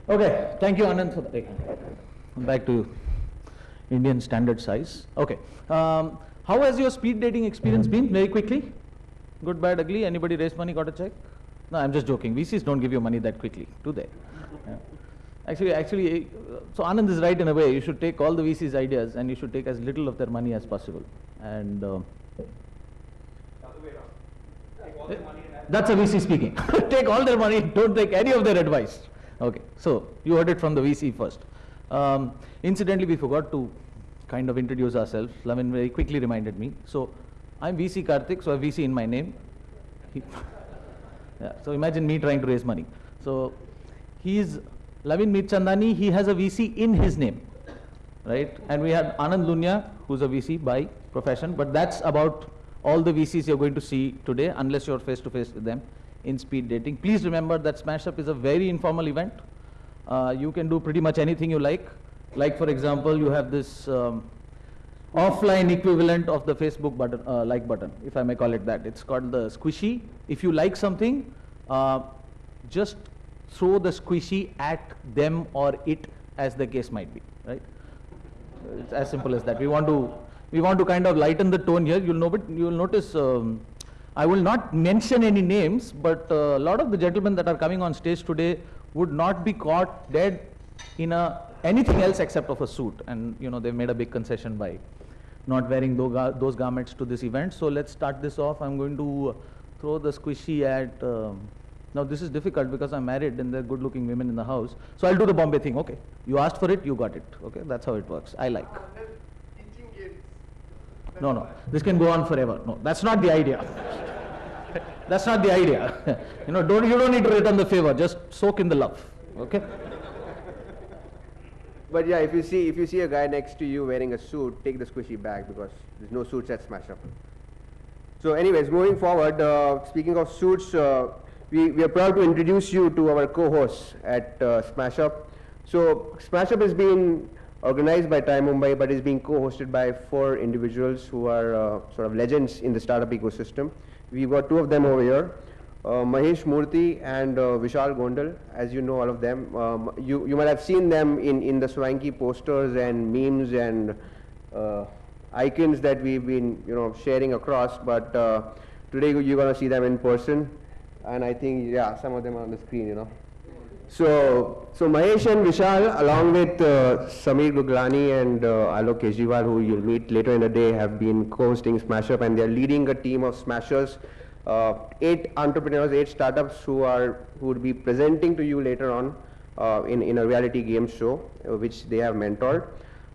Okay, thank you, Anand, for the. Back to Indian standard size. Okay. How has your speed dating experience been? Very quickly. Good, bad, ugly. Anybody raise money, got a check? No, I'm just joking. VCs don't give you money that quickly, do they? Yeah. Actually, so Anand is right in a way. You should take all the VCs' ideas and you should take as little of their money as possible. And that's a VC speaking. Take all their money, don't take any of their advice. Okay, so you heard it from the VC first. Incidentally, we forgot to kind of introduce ourselves. Lavin very quickly reminded me. So I'm VC Karthik, so I have VC in my name. Yeah, so imagine me trying to raise money. So he's Lavin Mirchandani, he has a VC in his name, right? And we had Anand Lunya, who's a VC by profession, but that's about all the VCs you're going to see today, unless you're face to face with them in speed dating. Please remember that Smash Up is a very informal event. You can do pretty much anything you like. Like, for example, you have this offline equivalent of the Facebook button, like button, if I may call it that. It's called the squishy. If you like something, just throw the squishy at them or it, as the case might be, right? It's as simple as that. We want to kind of lighten the tone here. You'll notice. I will not mention any names, but a lot of the gentlemen that are coming on stage today would not be caught dead in anything else except of a suit. And you know, they've made a big concession by not wearing those garments to this event. So let's start this off. I'm going to throw the squishy at, now this is difficult because I'm married and there are good looking women in the house. So I'll do the Bombay thing, okay. You asked for it, you got it, okay. That's how it works, I like. No, this can go on forever. No, that's not the idea. That's not the idea. You know, you don't need to return the favor, just soak in the love, okay? But yeah, if you see a guy next to you wearing a suit, take the squishy back because there's no suits at Smash Up. So anyways, moving forward, speaking of suits, we are proud to introduce you to our co-hosts at Smash Up. So Smash Up is being organized by Time Mumbai, but is being co-hosted by 4 individuals who are sort of legends in the startup ecosystem. We've got 2 of them over here, Mahesh Murthy and Vishal Gondal. As you know, all of them. You might have seen them in the swanky posters and memes and icons that we've been sharing across. But today you're going to see them in person, and I think some of them are on the screen. So Mahesh and Vishal, along with Sameer Guglani and Alok Kejriwal, who you'll meet later in the day, have been co-hosting Smash Up, and they're leading a team of smashers, 8 entrepreneurs, 8 startups who would be presenting to you later on in a reality game show, which they have mentored.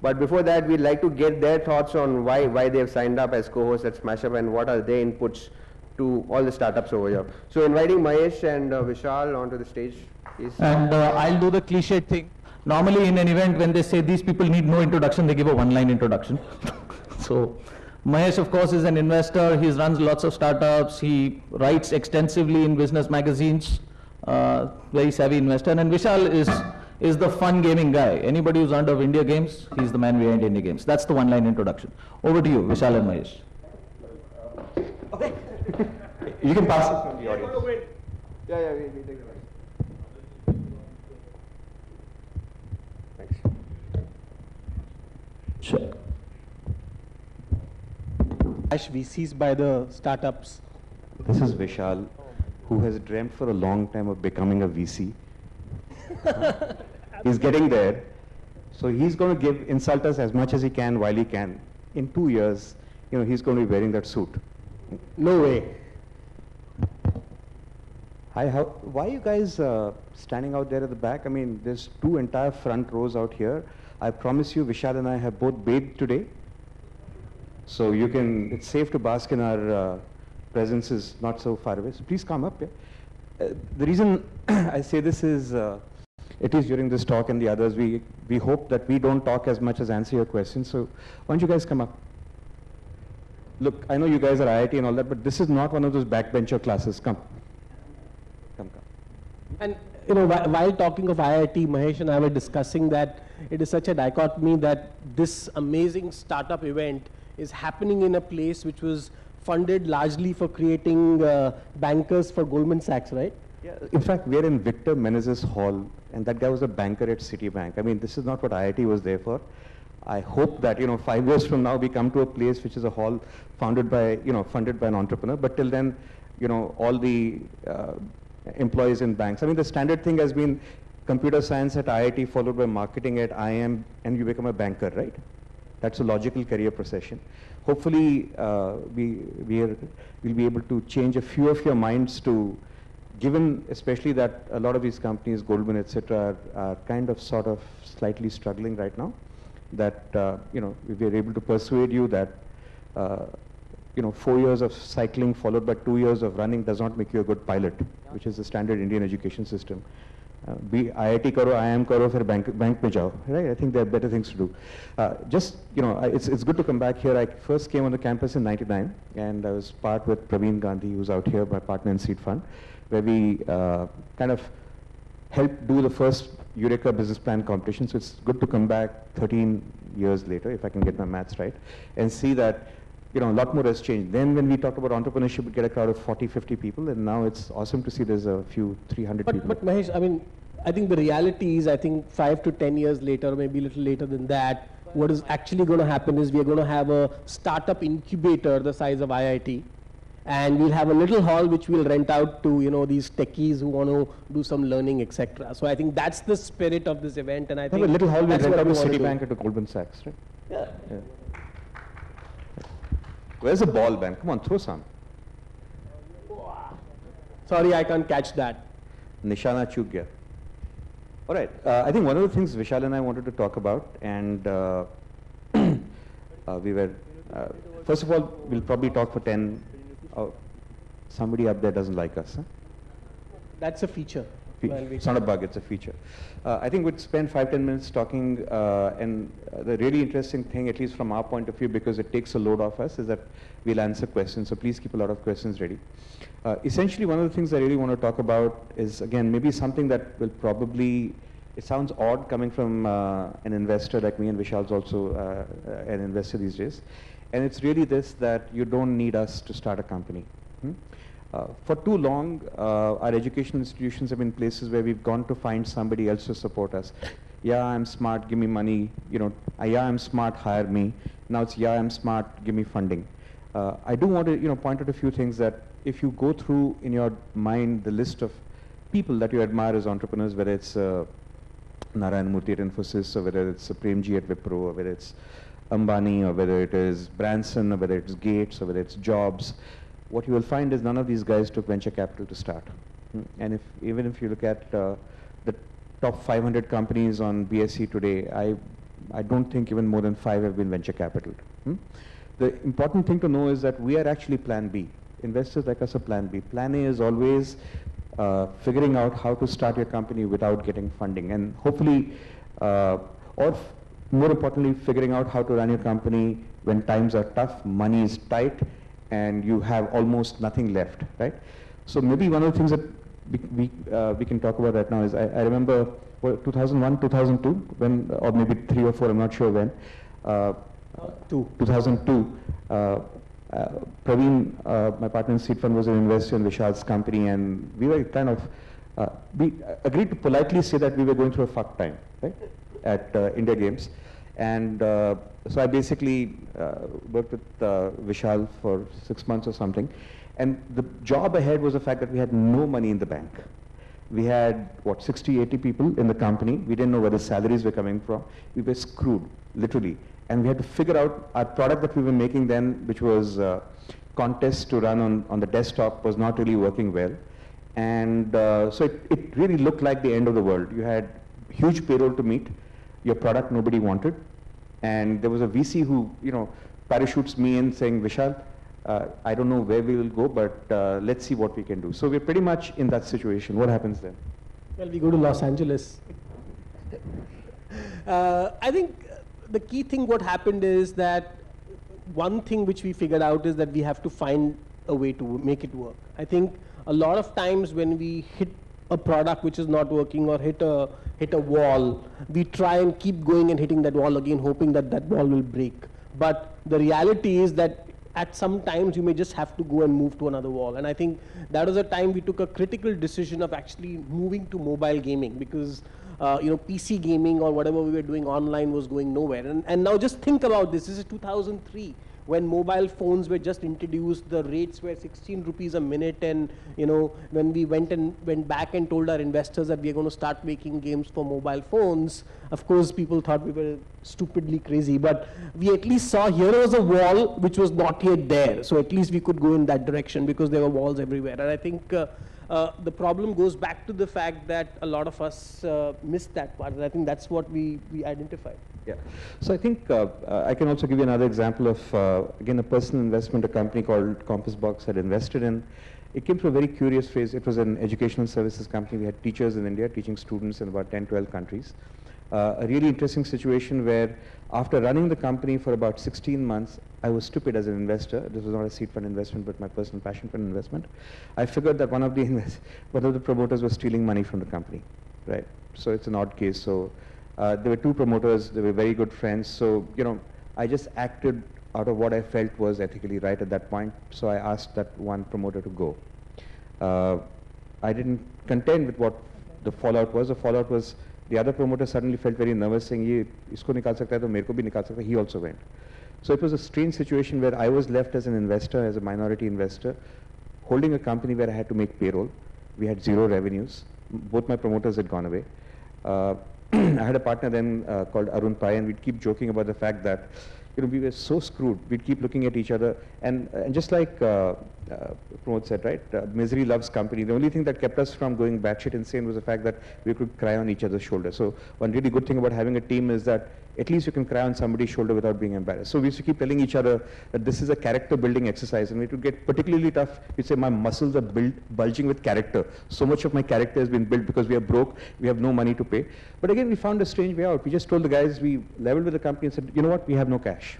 But before that, we'd like to get their thoughts on why they have signed up as co-hosts at Smash Up and what are their inputs to all the startups over here. So inviting Mahesh and Vishal onto the stage. And I'll do the cliched thing. Normally in an event when they say these people need no introduction, they give a one-line introduction. So Mahesh, of course, is an investor. He runs lots of startups. He writes extensively in business magazines. Very savvy investor. And Vishal is the fun gaming guy. Anybody who's heard of Indiagames, he's the man behind Indiagames. That's the one-line introduction. Over to you, Vishal and Mahesh. Okay. You can pass it from the audience. Yeah, we take the right. Thanks. Sure. VCs by the startups. This is Vishal, who has dreamt for a long time of becoming a VC. He's getting there. So he's going to insult us as much as he can while he can. In 2 years, he's going to be wearing that suit. No way. Hi, why are you guys standing out there at the back? I mean, there's 2 entire front rows out here. I promise you, Vishal and I have both bathed today. So it's safe to bask in our presence is not so far away. So please come up. Yeah? The reason I say this is, it is during this talk and the others, we hope that we don't talk as much as answer your questions. So why don't you guys come up? Look, I know you guys are IIT and all that, but this is not one of those backbencher classes. Come. And while talking of IIT, Mahesh and I were discussing that it is such a dichotomy that this amazing startup event is happening in a place which was funded largely for creating bankers for Goldman Sachs, right? Yeah, in fact, we're in Victor Menezes Hall, and that guy was a banker at Citibank. I mean, this is not what IIT was there for. I hope that, 5 years from now, we come to a place which is a hall funded by an entrepreneur. But till then, all the employees in banks. I mean, the standard thing has been computer science at IIT followed by marketing at IIM, and you become a banker, right? That's a logical career procession. Hopefully, we'll be able to change a few of your minds to, given especially that a lot of these companies, Goldman, etc., are kind of sort of slightly struggling right now, that, if we're able to persuade you that, 4 years of cycling followed by 2 years of running does not make you a good pilot, which is the standard Indian education system. Be IIT karo, IIM karo, fir bank mein jao, right? I think there are better things to do. It's good to come back here. I first came on the campus in '99, and I was part with Praveen Gandhi, who's out here, my partner in Seedfund, where we kind of helped do the first Eureka business plan competition. So it's good to come back 13 years later, if I can get my maths right, and see that a lot more has changed. Then when we talked about entrepreneurship, we get a crowd of 40, 50 people, and now it's awesome to see there's a few 300 people. But Mahesh, I mean, I think the reality is, I think 5 to 10 years later, or maybe a little later than that, what is actually going to happen is we are going to have a startup incubator the size of IIT, and we'll have a little hall which we'll rent out to, these techies who want to do some learning, etc. So I think that's the spirit of this event, and I think a little hall we'll that's rent what out we to want to Citibank do. and to Goldman Sachs, right? Yeah. Yeah. Where's the ball, Ben? Come on, throw some. Sorry, I can't catch that. Nishana chuk gaya. All right. I think one of the things Vishal and I wanted to talk about, and we were, first of all, we'll probably talk for 10. Somebody up there doesn't like us. Huh? That's a feature. It's not a bug, it's a feature. I think we'd spend 5-10 minutes talking, and the really interesting thing, at least from our point of view, because it takes a load off us, is that we'll answer questions, so please keep a lot of questions ready. Essentially, one of the things I really want to talk about is, again, maybe something that will probably, it sounds odd coming from an investor like me, and Vishal's also an investor these days, and it's really this, that you don't need us to start a company. For too long, our educational institutions have been places where we've gone to find somebody else to support us. Yeah, I'm smart, give me money. Yeah, I'm smart, hire me. Now it's, yeah, I'm smart, give me funding. I do want to, point out a few things that if you go through in your mind the list of people that you admire as entrepreneurs, whether it's Narayan Murthy at Infosys, or whether it's Premji at Wipro, or whether it's Ambani, or whether it is Branson, or whether it's Gates, or whether it's Jobs, what you will find is none of these guys took venture capital to start. And even if you look at the top 500 companies on BSE today, I don't think even more than 5 have been venture capital. The important thing to know is that we are actually plan B. Investors like us are plan B. Plan A is always figuring out how to start your company without getting funding, and hopefully, more importantly, figuring out how to run your company when times are tough, money is tight, and you have almost nothing left, right? So maybe one of the things that we can talk about right now is, I remember 2001, 2002, when, or maybe 3 or 4, I'm not sure when, 2002, Praveen, my partner in Seedfund, was an investor in Vishal's company, and we were kind of, we agreed to politely say that we were going through a fuck time, right, at Indiagames. And so I basically worked with Vishal for 6 months or something. And the job ahead was the fact that we had no money in the bank. We had, 60, 80 people in the company. We didn't know where the salaries were coming from. We were screwed, literally. And we had to figure out our product that we were making then, which was contests to run on the desktop, was not really working well. And so it really looked like the end of the world. You had huge payroll to meet. Your product nobody wanted, and there was a VC who, parachutes me in saying, Vishal, I don't know where we will go, but let's see what we can do. So we're pretty much in that situation. What happens then? Well, we go to Los Angeles. I think the key thing what happened is that one thing which we figured out is that we have to find a way to make it work. I think a lot of times when we hit a product which is not working or hit a wall, we try and keep going and hitting that wall again, hoping that that wall will break. But the reality is that at some times you may just have to go and move to another wall. And I think that was a time we took a critical decision of actually moving to mobile gaming, because PC gaming or whatever we were doing online was going nowhere. And now just think about this. This is 2003. When mobile phones were just introduced, the rates were 16 rupees a minute, and when we went back and told our investors that we are going to start making games for mobile phones, of course people thought we were stupidly crazy, but we at least saw here was a wall which was not yet there, so at least we could go in that direction because there were walls everywhere. And I think the problem goes back to the fact that a lot of us missed that part, and I think that's what we identified. Yeah. So I think I can also give you another example of, again, a personal investment a company called Compass Box had invested in. It came through a very curious phase. It was an educational services company. We had teachers in India teaching students in about 10, 12 countries. A really interesting situation where after running the company for about 16 months, I was stupid as an investor. This was not a seed fund investment, but my personal passion fund investment. I figured that one of the promoters was stealing money from the company, right? So it's an odd case. So there were two promoters. They were very good friends. So, I just acted out of what I felt was ethically right at that point. So I asked that one promoter to go. I didn't contend with what the fallout was. The fallout was the other promoter suddenly felt very nervous, saying, "Ye isko nikal sakta hai, to mere ko bhi nikal sakta hai." He also went. So it was a strange situation where I was left as an investor, as a minority investor, holding a company where I had to make payroll. We had zero revenues. Both my promoters had gone away. I had a partner then called Arun Pai, and we'd keep joking about the fact that we were so screwed. We'd keep looking at each other, and just like Pramod said, right, misery loves company. The only thing that kept us from going batshit insane was the fact that we could cry on each other's shoulder. So one really good thing about having a team is that at least you can cry on somebody's shoulder without being embarrassed. So we used to keep telling each other that this is a character building exercise, and it would get particularly tough. You'd say my muscles are bulging with character. So much of my character has been built because we are broke, we have no money to pay. But again, we found a strange way out. We just told the guys, we leveled with the company and said, you know what, we have no cash.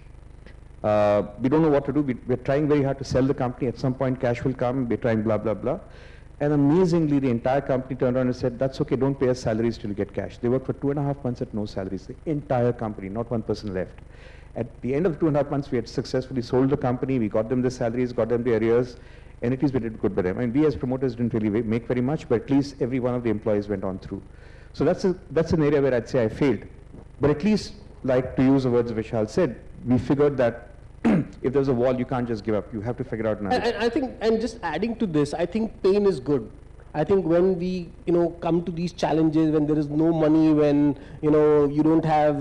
We don't know what to do. We're trying very hard to sell the company. At some point, cash will come. We're trying blah, blah, blah. And amazingly, the entire company turned around and said, that's okay, don't pay us salaries till you get cash. They worked for 2.5 months at no salaries. The entire company, not one person left. At the end of the 2.5 months, we had successfully sold the company. We got them the salaries, got them the arrears, and at least we did good by them. I mean, we as promoters didn't really make very much, but at least every one of the employees went on through. So that's an area where I'd say I failed. But at least, like to use the words Vishal said, we figured that if there's a wall, you can't just give up. You have to figure out another. And I think, and just adding to this, I think pain is good. I think when we, come to these challenges, when there is no money, when, you don't have,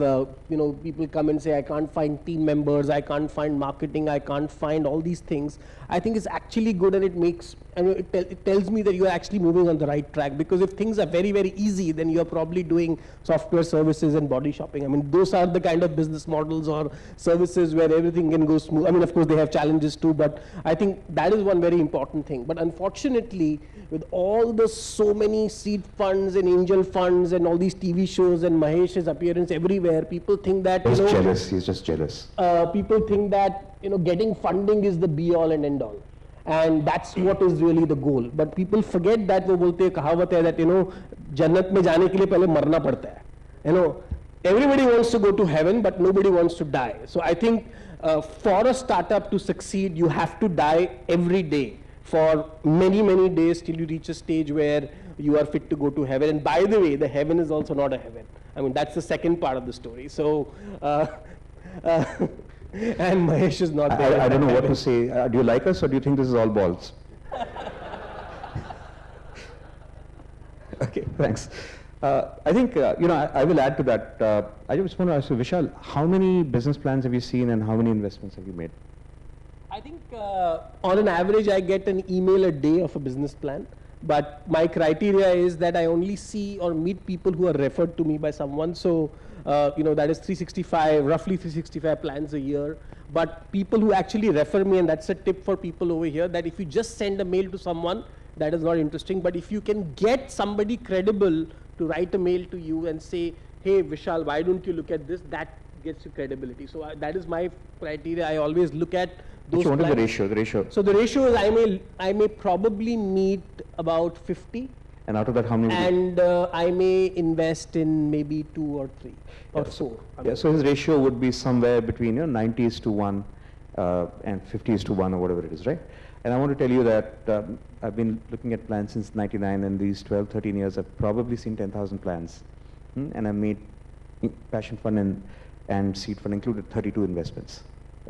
people come and say, I can't find team members, I can't find marketing, I can't find all these things. I think it's actually good, and it tells me that you are actually moving on the right track, because if things are very, very easy, then you're probably doing software services and body shopping. I mean, those are the kind of business models or services where everything can go smooth. I mean, of course, they have challenges too, but I think that is one very important thing. But unfortunately, with all the so many seed funds and angel funds and all these TV shows and Mahesh's appearance everywhere, people think that, He's jealous. He's just jealous. People think that, getting funding is the be all and end all. And that's what is really the goal. But people forget that, वो बोलते हैं कहावत है that, जन्नत में जाने के लिए पहले मरना पड़ता है. Everybody wants to go to heaven, but nobody wants to die. So I think for a startup to succeed, you have to die every day for many, many days till you reach a stage where you are fit to go to heaven. And by the way, the heaven is also not a heaven. I mean, that's the second part of the story. So, and Mahesh is not there. I don't know what to say. Do you like us, or do you think this is all balls? Okay, thanks. I think, I will add to that. I just want to ask you, Vishal, how many business plans have you seen and how many investments have you made? I think on an average, I get an email a day of a business plan. But my criteria is that I only see or meet people who are referred to me by someone. So, that is 365, roughly 365 plans a year. But people who actually refer me, and that's a tip for people over here, that if you just send a mail to someone, that is not interesting. But if you can get somebody credible to write a mail to you and say, hey, Vishal, why don't you look at this? That gets you credibility. So that is my criteria. I always look at those What plans. is the ratio? So the ratio is I may probably meet about 50. And out of that, how many? And I may invest in maybe 2 or 3 or 4. So his ratio would be somewhere between 90s to 1. and 50:1 or whatever it is, right? And I want to tell you that I've been looking at plans since 99, and these 12, 13 years, I've probably seen 10,000 plans. And I've made Passion Fund and Seed Fund included 32 investments,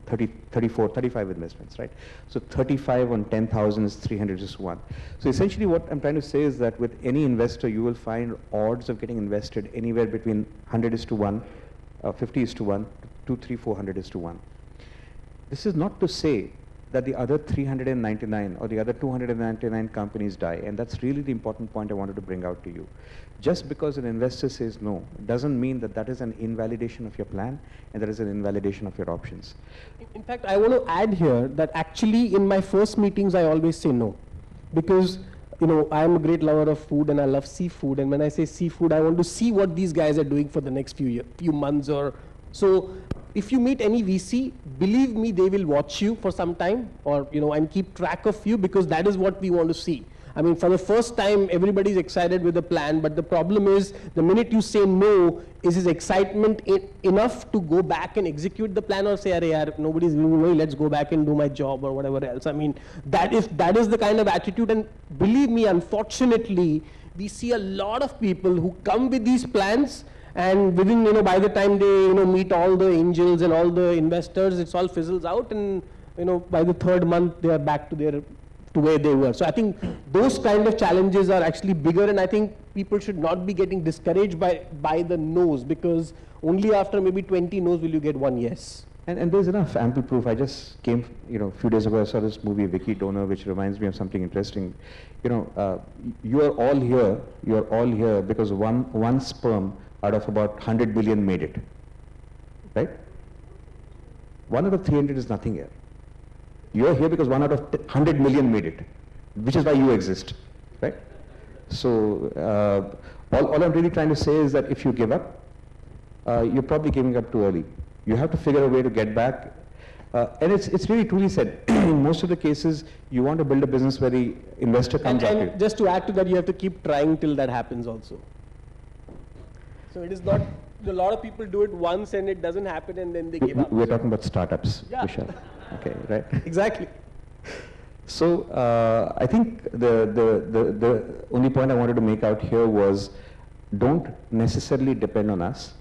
34, 35 investments, right? So 35 on 10,000 is 300:1. So essentially what I'm trying to say is that with any investor, you will find odds of getting invested anywhere between 100:1, 50:1, 2, 3, 400:1. This is not to say that the other 399 or the other 299 companies die, and that's really the important point I wanted to bring out to you. Just because an investor says no doesn't mean that that is an invalidation of your plan and that is an invalidation of your options. In fact, I want to add here that actually in my first meetings I always say no, because I'm a great lover of food and I love seafood, and when I say seafood I want to see what these guys are doing for the next few months or so. If you meet any VC, believe me, they will watch you for some time, or and keep track of you, because that is what we want to see. I mean, for the first time, everybody's excited with the plan, but the problem is, the minute you say no, is his excitement enough to go back and execute the plan, or say, "Arey yaar, nobody's giving me, let's go back and do my job," or whatever else. I mean, that is the kind of attitude, and believe me, unfortunately, we see a lot of people who come with these plans, and within, by the time they, meet all the angels and all the investors, it's all fizzles out, and, by the third month, they are back to where they were. So I think those kind of challenges are actually bigger, and I think people should not be getting discouraged by the no's, because only after maybe 20 no's will you get one yes. And there's enough ample proof. I just came, a few days ago, I saw this movie, Vicky Donor, which reminds me of something interesting. You are all here because one sperm out of about 100 billion made it, right? 1 out of 300 is nothing here. You're here because 1 out of 100 million made it, which is why you exist, right? So all I'm really trying to say is that if you give up, you're probably giving up too early. You have to figure a way to get back. And it's really truly said, in most of the cases, you want to build a business where the investor comes after you. And just to add to that, you have to keep trying till that happens also. So it is not, a lot of people do it once and it doesn't happen and then they give up. We're talking about startups, yeah. Vishal. Okay, right? Exactly. So I think the only point I wanted to make out here was, don't necessarily depend on us.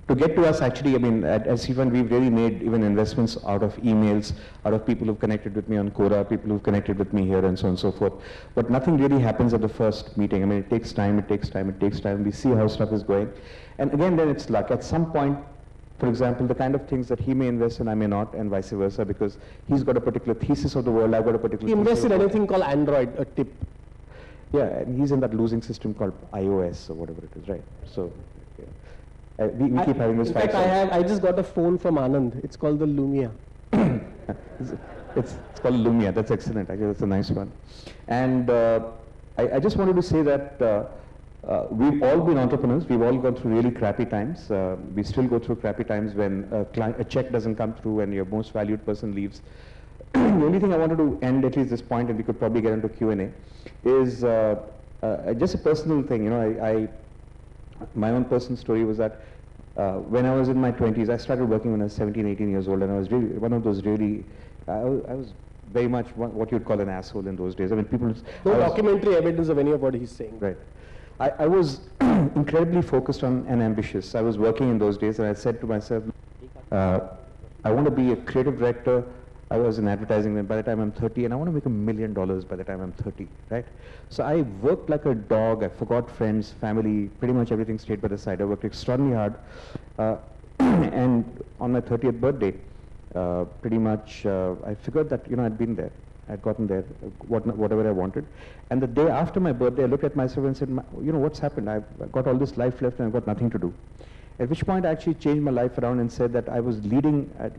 To get to us, actually, I mean, at Seedfund, we've really made even investments out of emails, out of people who've connected with me on Quora, people who've connected with me here, and so on and so forth. But nothing really happens at the first meeting. I mean, it takes time, it takes time, it takes time. We see how stuff is going. And again, then it's luck. At some point, for example, the kind of things that he may invest in, I may not, and vice versa, because he's got a particular thesis of the world, I've got a particular He invests in anything called Android, a tip. Yeah, and he's in that losing system called iOS or whatever it is, right? So. We keep having this fight. In fact, I just got a phone from Anand. It's called the Lumia. it's called Lumia. That's excellent. Actually, that's a nice one. And I just wanted to say that we've all been entrepreneurs. We've all gone through really crappy times. We still go through crappy times when a check doesn't come through and your most valued person leaves. The only thing I wanted to end at least this point, and we could probably get into Q&A, is just a personal thing. My own personal story was that when I was in my 20s, I started working when I was 17, 18 years old, and I was really one of those really, I was very much what you'd call an asshole in those days. I mean, people... No documentary evidence of any of what he's saying. Right. I was incredibly focused on and ambitious. I was working in those days, and I said to myself, I want to be a creative director. I was in advertising then by the time I'm 30, and I want to make $1 million by the time I'm 30, right? So I worked like a dog. I forgot friends, family, pretty much everything stayed by the side. I worked extraordinarily hard. And on my 30th birthday, pretty much I figured that, I'd been there. I'd gotten there, whatever I wanted. And the day after my birthday, I looked at myself and said, what's happened? I've got all this life left and I've got nothing to do. At which point I actually changed my life around and said that I was leading, I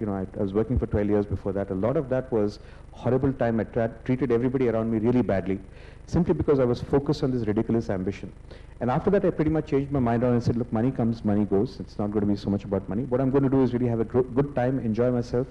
was working for 12 years before that. A lot of that was horrible time. I treated everybody around me really badly, simply because I was focused on this ridiculous ambition. And after that, I pretty much changed my mind around and said, look, money comes, money goes. It's not going to be so much about money. What I'm going to do is really have a good time, enjoy myself,